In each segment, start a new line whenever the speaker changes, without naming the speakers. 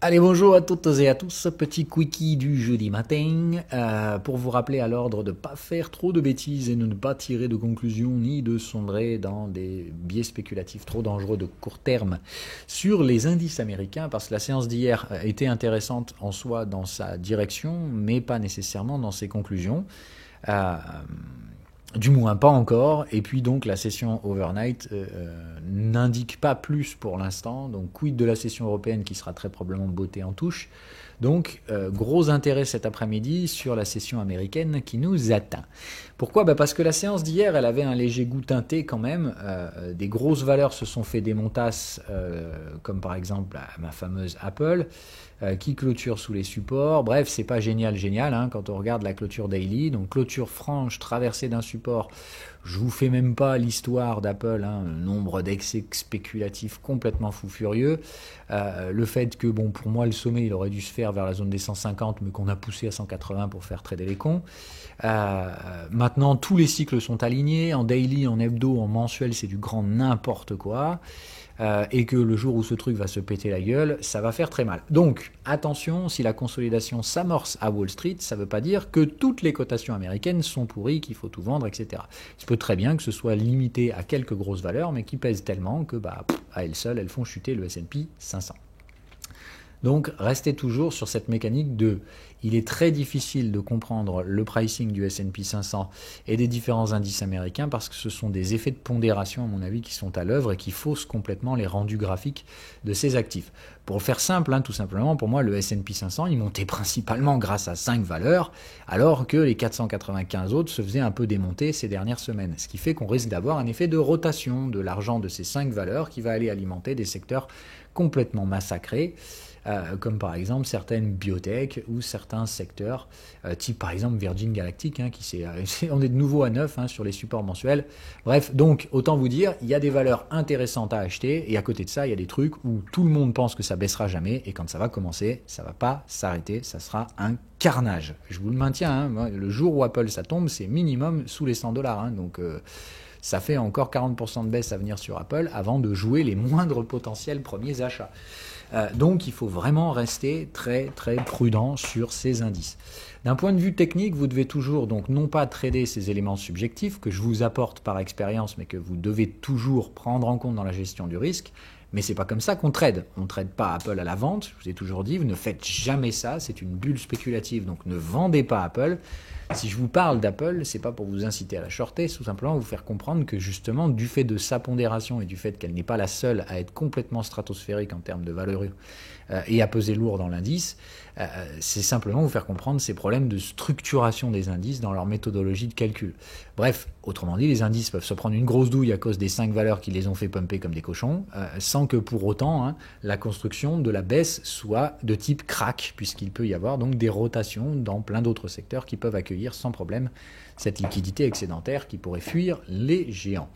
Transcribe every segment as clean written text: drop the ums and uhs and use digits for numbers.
Allez, bonjour à toutes et à tous, petit quickie du jeudi matin, pour vous rappeler à l'ordre de ne pas faire trop de bêtises et de ne pas tirer de conclusions ni de sombrer dans des biais spéculatifs trop dangereux de court terme sur les indices américains, parce que la séance d'hier était intéressante en soi dans sa direction, mais pas nécessairement dans ses conclusions. Euh, du moins pas encore, et puis donc la session overnight n'indique pas plus pour l'instant, donc quid de la session européenne qui sera très probablement bottée en touche. Donc gros intérêt cet après-midi sur la session américaine qui nous atteint. Pourquoi? Parce que la séance d'hier, elle avait un léger goût teinté quand même. Des grosses valeurs se sont fait des montasses, comme par exemple ma fameuse Apple, qui clôture sous les supports. Bref, c'est pas génial hein, quand on regarde la clôture daily. Donc clôture franche traversée d'un support. Je vous fais même pas l'histoire d'Apple, hein, nombre d'excès spéculatifs complètement fou furieux. Le fait que, bon, pour moi, le sommet, il aurait dû se faire vers la zone des 150, mais qu'on a poussé à 180 pour faire trader les cons. Maintenant, tous les cycles sont alignés. En daily, en hebdo, en mensuel, c'est du grand n'importe quoi. Et que le jour où ce truc va se péter la gueule, ça va faire très mal. Donc, attention, si la consolidation s'amorce à Wall Street, ça ne veut pas dire que toutes les cotations américaines sont pourries, qu'il faut tout vendre, etc. Il se peut très bien que ce soit limité à quelques grosses valeurs, mais qui pèsent tellement que, à elles seules, elles font chuter le S&P 500. Donc restez toujours sur cette mécanique de il est très difficile de comprendre le pricing du S&P 500 et des différents indices américains parce que ce sont des effets de pondération à mon avis qui sont à l'œuvre et qui faussent complètement les rendus graphiques de ces actifs. Pour le faire simple, hein, tout simplement, pour moi le S&P 500 il montait principalement grâce à 5 valeurs alors que les 495 autres se faisaient un peu démonter ces dernières semaines. Ce qui fait qu'on risque d'avoir un effet de rotation de l'argent de ces 5 valeurs qui va aller alimenter des secteurs complètement massacrés. Comme par exemple certaines biotech ou certains secteurs, type par exemple Virgin Galactic, hein, on est de nouveau à 9 hein, sur les supports mensuels. Bref, donc autant vous dire, il y a des valeurs intéressantes à acheter, et à côté de ça, il y a des trucs où tout le monde pense que ça baissera jamais, et quand ça va commencer, ça va pas s'arrêter, ça sera un carnage. Je vous le maintiens, hein, le jour où Apple ça tombe, c'est minimum sous les 100 dollars, hein, donc ça fait encore 40% de baisse à venir sur Apple avant de jouer les moindres potentiels premiers achats. Donc il faut vraiment rester très très prudent sur ces indices. D'un point de vue technique, vous devez toujours donc non pas trader ces éléments subjectifs que je vous apporte par expérience, mais que vous devez toujours prendre en compte dans la gestion du risque. Mais c'est pas comme ça qu'on trade. On ne trade pas Apple à la vente. Je vous ai toujours dit, vous ne faites jamais ça. C'est une bulle spéculative, donc ne vendez pas Apple. Si je vous parle d'Apple, c'est pas pour vous inciter à la shorter, c'est tout simplement vous faire comprendre que justement, du fait de sa pondération et du fait qu'elle n'est pas la seule à être complètement stratosphérique en termes de valeur et à peser lourd dans l'indice, c'est simplement vous faire comprendre ces problèmes de structuration des indices dans leur méthodologie de calcul. Bref, autrement dit, les indices peuvent se prendre une grosse douille à cause des 5 valeurs qui les ont fait pumper comme des cochons, sans que pour autant hein, la construction de la baisse soit de type crack, puisqu'il peut y avoir donc des rotations dans plein d'autres secteurs qui peuvent accueillir sans problème cette liquidité excédentaire qui pourrait fuir les géants.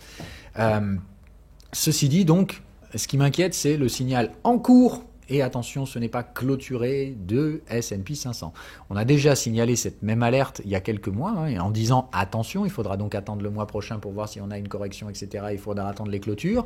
Ceci dit donc, ce qui m'inquiète, c'est le signal en cours. Et attention, ce n'est pas clôturé de S&P 500. On a déjà signalé cette même alerte il y a quelques mois, hein, en disant attention, il faudra donc attendre le mois prochain pour voir si on a une correction, etc. Il faudra attendre les clôtures.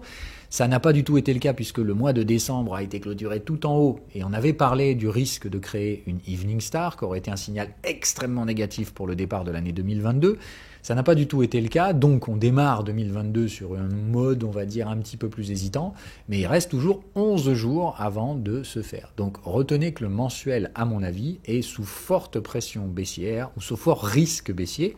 Ça n'a pas du tout été le cas puisque le mois de décembre a été clôturé tout en haut et on avait parlé du risque de créer une Evening Star, qui aurait été un signal extrêmement négatif pour le départ de l'année 2022. Ça n'a pas du tout été le cas, donc on démarre 2022 sur un mode, on va dire, un petit peu plus hésitant, mais il reste toujours 11 jours avant de se faire. Donc retenez que le mensuel, à mon avis, est sous forte pression baissière, ou sous fort risque baissier,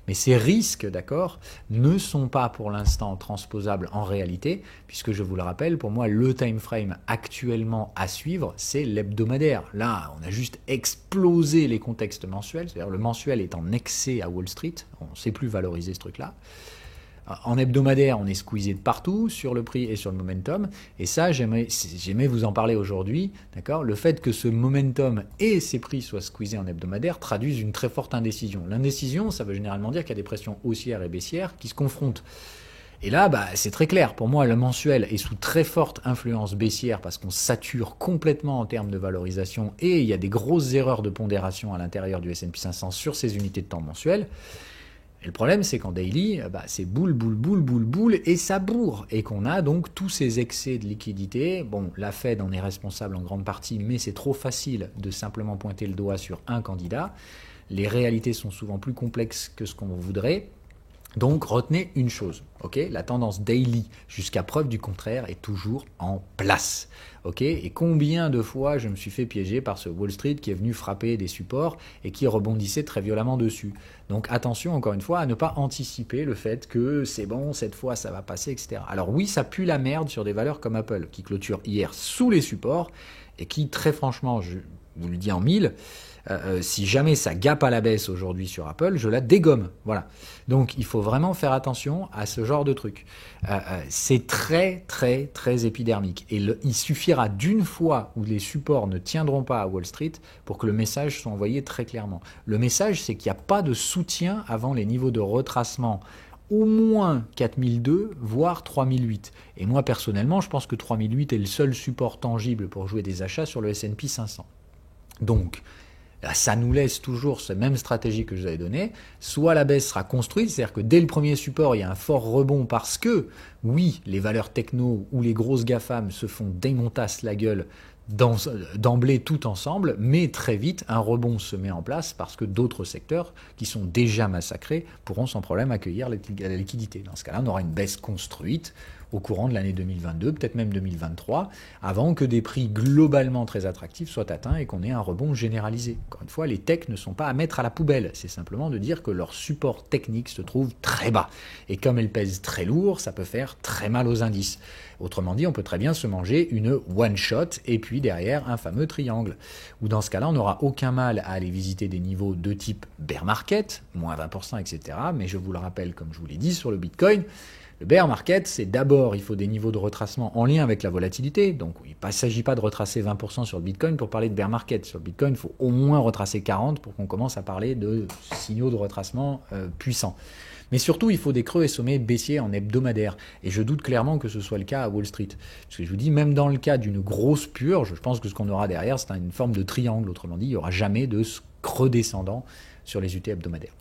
mais ces risques, d'accord, ne sont pas pour l'instant transposables en réalité, puisque je vous le rappelle, pour moi, le time frame actuellement à suivre, c'est l'hebdomadaire. Là, on a juste explosé les contextes mensuels, c'est-à-dire le mensuel est en excès à Wall Street, on ne sait plus valoriser ce truc-là. En hebdomadaire, on est squeezé de partout sur le prix et sur le momentum. Et ça, j'aimais vous en parler aujourd'hui. D'accord ? Le fait que ce momentum et ces prix soient squeezés en hebdomadaire traduisent une très forte indécision. L'indécision, ça veut généralement dire qu'il y a des pressions haussières et baissières qui se confrontent. Et là, c'est très clair. Pour moi, le mensuel est sous très forte influence baissière parce qu'on sature complètement en termes de valorisation et il y a des grosses erreurs de pondération à l'intérieur du S&P 500 sur ces unités de temps mensuelles. Et le problème, c'est qu'en daily, c'est boule, boule, boule, boule, boule, et ça bourre. Et qu'on a donc tous ces excès de liquidité. Bon, la Fed en est responsable en grande partie, mais c'est trop facile de simplement pointer le doigt sur un candidat. Les réalités sont souvent plus complexes que ce qu'on voudrait. Donc retenez une chose, ok, la tendance daily jusqu'à preuve du contraire est toujours en place, ok. Et combien de fois je me suis fait piéger par ce Wall Street qui est venu frapper des supports et qui rebondissait très violemment dessus. Donc attention encore une fois à ne pas anticiper le fait que c'est bon, cette fois ça va passer, etc. Alors oui, ça pue la merde sur des valeurs comme Apple qui clôture hier sous les supports et qui très franchement, je vous le dis en mille, si jamais ça gappe à la baisse aujourd'hui sur Apple, je la dégomme. Voilà. Donc il faut vraiment faire attention à ce genre de truc. C'est très très très épidermique. Et il suffira d'une fois où les supports ne tiendront pas à Wall Street pour que le message soit envoyé très clairement. Le message, c'est qu'il n'y a pas de soutien avant les niveaux de retracement au moins 4002, voire 3008. Et moi personnellement, je pense que 3008 est le seul support tangible pour jouer des achats sur le S&P 500. Donc, ça nous laisse toujours cette même stratégie que je vous avais donnée. Soit la baisse sera construite, c'est-à-dire que dès le premier support, il y a un fort rebond parce que, oui, les valeurs techno ou les grosses GAFAM se font démontasse la gueule d'emblée tout ensemble, mais très vite, un rebond se met en place parce que d'autres secteurs qui sont déjà massacrés pourront sans problème accueillir la liquidité. Dans ce cas-là, on aura une baisse construite au courant de l'année 2022, peut-être même 2023, avant que des prix globalement très attractifs soient atteints et qu'on ait un rebond généralisé. Encore une fois, les techs ne sont pas à mettre à la poubelle, c'est simplement de dire que leur support technique se trouve très bas. Et comme elles pèsent très lourd, ça peut faire très mal aux indices. Autrement dit, on peut très bien se manger une one-shot et puis derrière un fameux triangle. Ou dans ce cas-là, on n'aura aucun mal à aller visiter des niveaux de type bear market, moins 20%, etc. Mais je vous le rappelle, comme je vous l'ai dit sur le Bitcoin, le bear market, c'est d'abord, il faut des niveaux de retracement en lien avec la volatilité. Donc, il ne s'agit pas de retracer 20% sur le Bitcoin pour parler de bear market. Sur le Bitcoin, il faut au moins retracer 40% pour qu'on commence à parler de signaux de retracement puissants. Mais surtout, il faut des creux et sommets baissiers en hebdomadaire. Et je doute clairement que ce soit le cas à Wall Street. Parce que je vous dis, même dans le cas d'une grosse purge, je pense que ce qu'on aura derrière, c'est une forme de triangle. Autrement dit, il n'y aura jamais de creux descendant sur les UT hebdomadaires.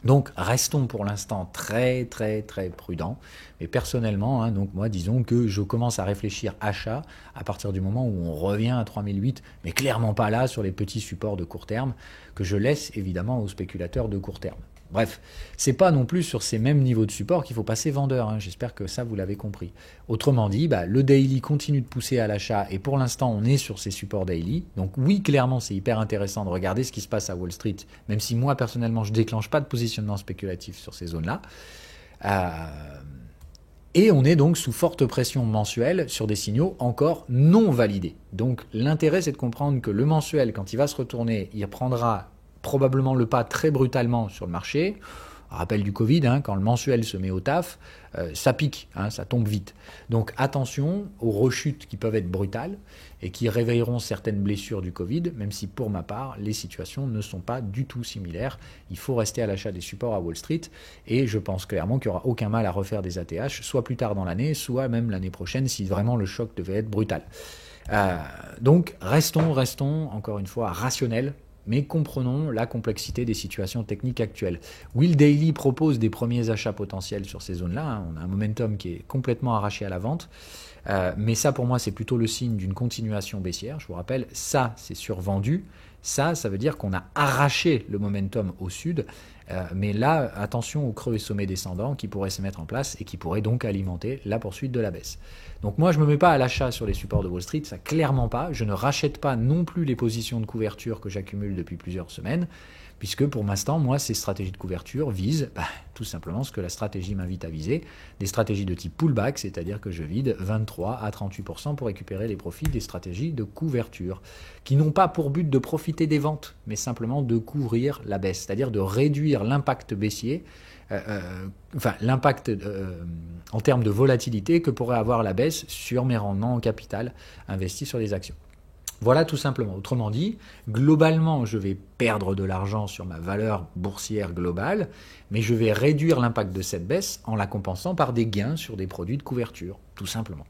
Donc, restons pour l'instant très, très, très prudents. Mais personnellement, donc moi, disons que je commence à réfléchir achat à partir du moment où on revient à 3008, mais clairement pas là sur les petits supports de court terme que je laisse évidemment aux spéculateurs de court terme. Bref, c'est pas non plus sur ces mêmes niveaux de support qu'il faut passer vendeur. J'espère que ça, vous l'avez compris. Autrement dit, le daily continue de pousser à l'achat et pour l'instant, on est sur ces supports daily. Donc oui, clairement, c'est hyper intéressant de regarder ce qui se passe à Wall Street, même si moi, personnellement, je déclenche pas de positionnement spéculatif sur ces zones-là. Et on est donc sous forte pression mensuelle sur des signaux encore non validés. Donc l'intérêt, c'est de comprendre que le mensuel, quand il va se retourner, il prendra probablement le pas très brutalement sur le marché. Rappel du Covid, quand le mensuel se met au taf, ça pique, ça tombe vite. Donc attention aux rechutes qui peuvent être brutales et qui réveilleront certaines blessures du Covid, même si pour ma part, les situations ne sont pas du tout similaires. Il faut rester à l'achat des supports à Wall Street et je pense clairement qu'il n'y aura aucun mal à refaire des ATH, soit plus tard dans l'année, soit même l'année prochaine si vraiment le choc devait être brutal. Donc restons encore une fois rationnels, mais comprenons la complexité des situations techniques actuelles. Will Daily propose des premiers achats potentiels sur ces zones-là. On a un momentum qui est complètement arraché à la vente. Mais ça, pour moi, c'est plutôt le signe d'une continuation baissière. Je vous rappelle, ça, c'est survendu. Ça veut dire qu'on a arraché le momentum au sud. Mais là, attention aux creux et sommets descendants qui pourraient se mettre en place et qui pourraient donc alimenter la poursuite de la baisse. Donc moi, je ne me mets pas à l'achat sur les supports de Wall Street, ça clairement pas. Je ne rachète pas non plus les positions de couverture que j'accumule depuis plusieurs semaines, puisque pour l'instant, moi, ces stratégies de couverture visent tout simplement ce que la stratégie m'invite à viser, des stratégies de type pullback, c'est-à-dire que je vide 23 à 38% pour récupérer les profits des stratégies de couverture, qui n'ont pas pour but de profiter des ventes, mais simplement de couvrir la baisse, c'est-à-dire de réduire l'impact baissier, l'impact en termes de volatilité que pourrait avoir la baisse sur mes rendements en capital investis sur les actions. Voilà tout simplement. Autrement dit, globalement, je vais perdre de l'argent sur ma valeur boursière globale, mais je vais réduire l'impact de cette baisse en la compensant par des gains sur des produits de couverture, tout simplement.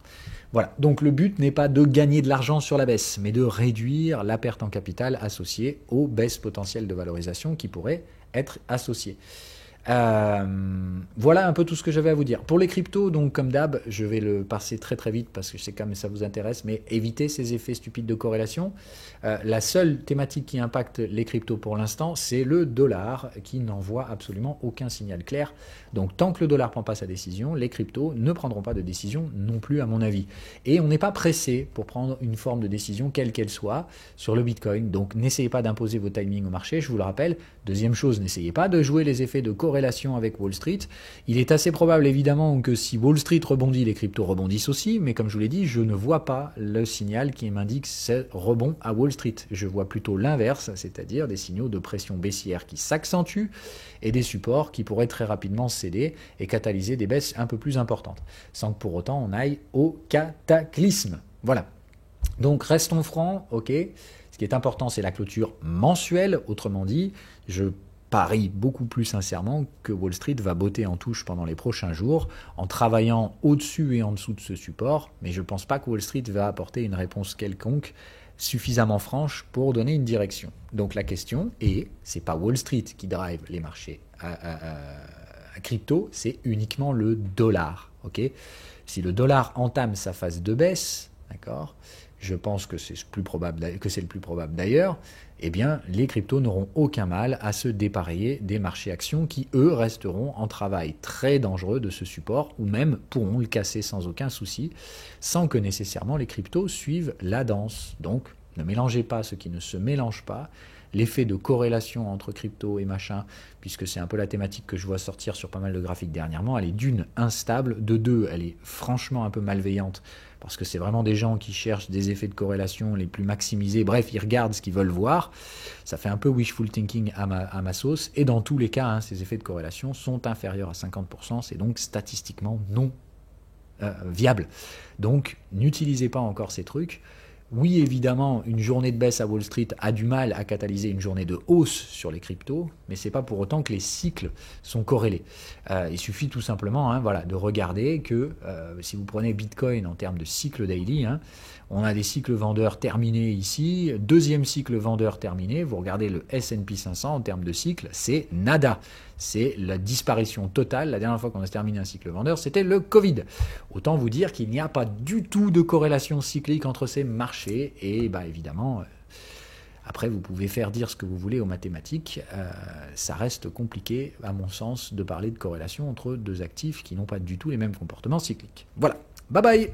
Voilà. Donc le but n'est pas de gagner de l'argent sur la baisse, mais de réduire la perte en capital associée aux baisses potentielles de valorisation qui pourraient être associées. Voilà un peu tout ce que j'avais à vous dire. Pour les cryptos, donc comme d'hab, je vais le passer très très vite parce que je sais quand même que ça vous intéresse, mais évitez ces effets stupides de corrélation. La seule thématique qui impacte les cryptos pour l'instant, c'est le dollar qui n'envoie absolument aucun signal clair. Donc tant que le dollar ne prend pas sa décision, les cryptos ne prendront pas de décision non plus à mon avis. Et on n'est pas pressé pour prendre une forme de décision quelle qu'elle soit sur le Bitcoin. Donc n'essayez pas d'imposer vos timings au marché, je vous le rappelle. Deuxième chose, n'essayez pas de jouer les effets de corrélation avec Wall Street. Il est assez probable évidemment que si Wall Street rebondit, les cryptos rebondissent aussi, mais comme je vous l'ai dit, je ne vois pas le signal qui m'indique ce rebond à Wall Street. Je vois plutôt l'inverse, c'est-à-dire des signaux de pression baissière qui s'accentuent et des supports qui pourraient très rapidement céder et catalyser des baisses un peu plus importantes, sans que pour autant on aille au cataclysme. Voilà. Donc restons francs, ok. Ce qui est important, c'est la clôture mensuelle. Autrement dit, je parie beaucoup plus sincèrement que Wall Street va botter en touche pendant les prochains jours en travaillant au-dessus et en dessous de ce support. Mais je ne pense pas que Wall Street va apporter une réponse quelconque suffisamment franche pour donner une direction. Donc la question est, c'est pas Wall Street qui drive les marchés à crypto, c'est uniquement le dollar. Ok. Si le dollar entame sa phase de baisse, d'accord, je pense que c'est le plus probable d'ailleurs, eh bien, les cryptos n'auront aucun mal à se dépareiller des marchés actions qui, eux, resteront en travail très dangereux de ce support ou même pourront le casser sans aucun souci, sans que nécessairement les cryptos suivent la danse. Donc, ne mélangez pas ce qui ne se mélange pas. L'effet de corrélation entre crypto et machin, puisque c'est un peu la thématique que je vois sortir sur pas mal de graphiques dernièrement, elle est d'une instable, de deux, elle est franchement un peu malveillante, parce que c'est vraiment des gens qui cherchent des effets de corrélation les plus maximisés, bref, ils regardent ce qu'ils veulent voir, ça fait un peu wishful thinking à ma sauce, et dans tous les cas, hein, ces effets de corrélation sont inférieurs à 50%, c'est donc statistiquement non viable. Donc, n'utilisez pas encore ces trucs. Oui, évidemment, une journée de baisse à Wall Street a du mal à catalyser une journée de hausse sur les cryptos, mais ce n'est pas pour autant que les cycles sont corrélés. Il suffit tout simplement voilà, de regarder que si vous prenez Bitcoin en termes de cycle daily, on a des cycles vendeurs terminés ici, deuxième cycle vendeur terminé, vous regardez le S&P 500 en termes de cycle, c'est nada. C'est la disparition totale. La dernière fois qu'on a terminé un cycle vendeur, c'était le Covid. Autant vous dire qu'il n'y a pas du tout de corrélation cyclique entre ces marchés. Et évidemment, après, vous pouvez faire dire ce que vous voulez aux mathématiques. Ça reste compliqué, à mon sens, de parler de corrélation entre deux actifs qui n'ont pas du tout les mêmes comportements cycliques. Voilà. Bye bye!